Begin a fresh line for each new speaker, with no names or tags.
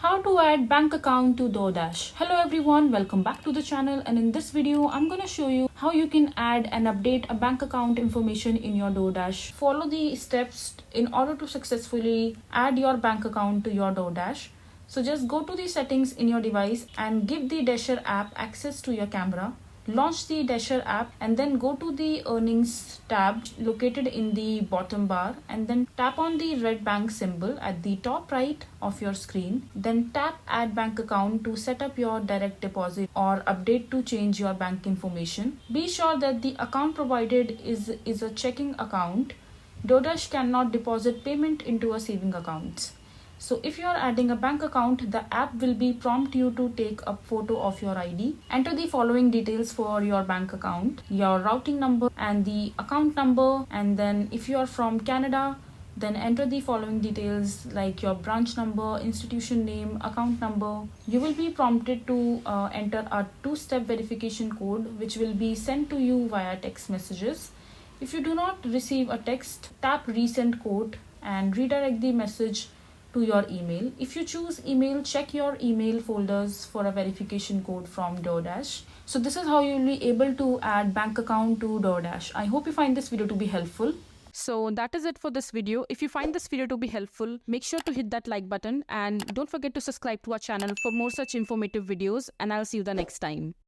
How to add bank account to Doordash. Hello everyone, welcome back to the channel, and in this video I'm going to show you how you can add and update a bank account information in your Doordash. Follow the steps in order to successfully add your bank account to your Doordash. So just go to the settings in your device and give the Dasher app access to your camera. Launch the Dasher app and then go to the earnings tab located in the bottom bar, and then tap on the red bank symbol at the top right of your screen. Then tap add bank account to set up your direct deposit or update to change your bank information. Be sure that the account provided is a checking account. Doordash cannot deposit payment into a saving account. So if you are adding a bank account, the app will be prompt you to take a photo of your ID. Enter the following details for your bank account: your routing number and the account number. And then if you are from Canada, then enter the following details like your branch number, institution name, account number. You will be prompted to enter a two-step verification code which will be sent to you via text messages. If you do not receive a text, tap resend code and redirect the message to your email. If you choose email, check your email folders for a verification code from Doordash. So this is how you will be able to add bank account to Doordash. I hope you find this video to be helpful.
So that is it for this video. If you find this video to be helpful, make sure to hit that like button and don't forget to subscribe to our channel for more such informative videos, and I'll see you the next time.